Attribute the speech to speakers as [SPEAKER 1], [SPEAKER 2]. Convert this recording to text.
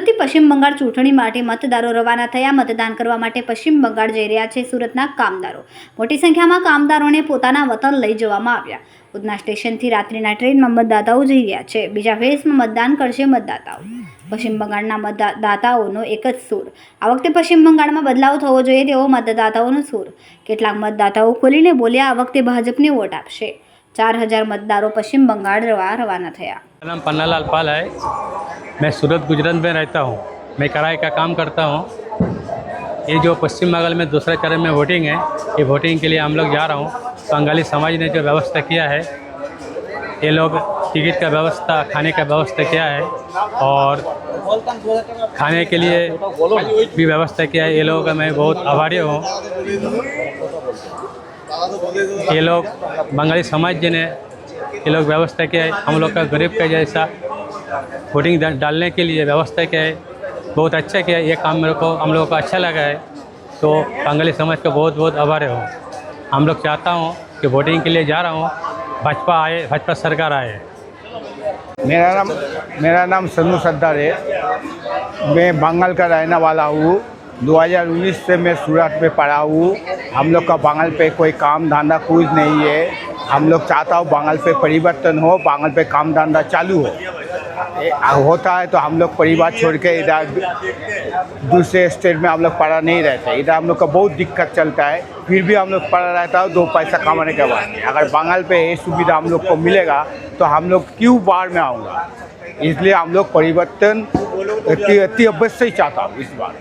[SPEAKER 1] સુરतથી પશ્ચિમ બંગાળ ચૂંટણી માટે મતદારો રવાના થયા। મતદાન કરવા માટે પશ્ચિમ બંગાળ જઈ રહ્યા છે સુરતના કામદારો। મોટી સંખ્યામાં કામદારોને પોતાના વતન લઈ જવામાં આવ્યા। ઉધના સ્ટેશનથી રાત્રિના ટ્રેનમાં મતદાતાઓ જઈ રહ્યા છે। બીજા ફેઝમાં મતદાન કરશે મતદાતાઓ। પશ્ચિમ બંગાળના મતદાતાઓનો એક જ સૂર। આ વખતે પશ્ચિમ બંગાળમાં બદલાવ થવો જોઈએ તેવો મતદાતાઓનો સૂર। કેટલાક મતદાતાઓ ખોલીને બોલ્યા, આ વખતે ભાજપને વોટ આપશે। 4000 मतदारों पश्चिम बंगाल रवाना थे।
[SPEAKER 2] मेरा नाम पन्नालाल पाल है। मैं सूरत गुजरात में रहता हूँ। मैं किराए का काम करता हूँ। ये जो पश्चिम बंगाल में दूसरे चरण में वोटिंग है, ये वोटिंग के लिए हम लोग जा रहा हूँ। बंगाली समाज ने जो व्यवस्था किया है, ये लोग टिकट का व्यवस्था, खाने का व्यवस्था किया है और खाने के लिए भी व्यवस्था किया है। ये लोगों का मैं बहुत आभारी हूँ। ये लोग बंगाली समाज जी ने ये लोग व्यवस्था किया है। हम लोग का गरीब का जैसा वोटिंग डालने के लिए व्यवस्था किया है, बहुत अच्छा किया है। ये काम मेरे को हम लोगों को अच्छा लगा है, तो बंगाली समाज का बहुत बहुत आभारी हूँ। हम लोग चाहता हूँ कि वोटिंग के लिए जा रहा हूँ, भाजपा आए, भाजपा सरकार आए।
[SPEAKER 3] मेरा नाम सन्नू सरदार है। मैं बंगाल का रहने वाला हूँ। 2019 से मैं सूरत में पढ़ा हूँ। हम लोग का बंगाल पे कोई काम धंधा कुछ नहीं है। हम लोग चाहता हूँ बंगाल पे परिवर्तन हो, बंगाल पे काम धंधा चालू होता है तो हम लोग परिवार छोड़ के इधर दूसरे स्टेट में हम लोग पढ़ा नहीं रहते। इधर हम लोग का बहुत दिक्कत चलता है, फिर भी हम लोग पढ़ा रहता है 2 पैसा कमाने के बाद। अगर बंगाल पे ये सुविधा हम लोग को मिलेगा तो हम लोग क्यों बाहर में आऊँगा। इसलिए हम लोग परिवर्तन अति अवश्य ही चाहता हूँ इस बार।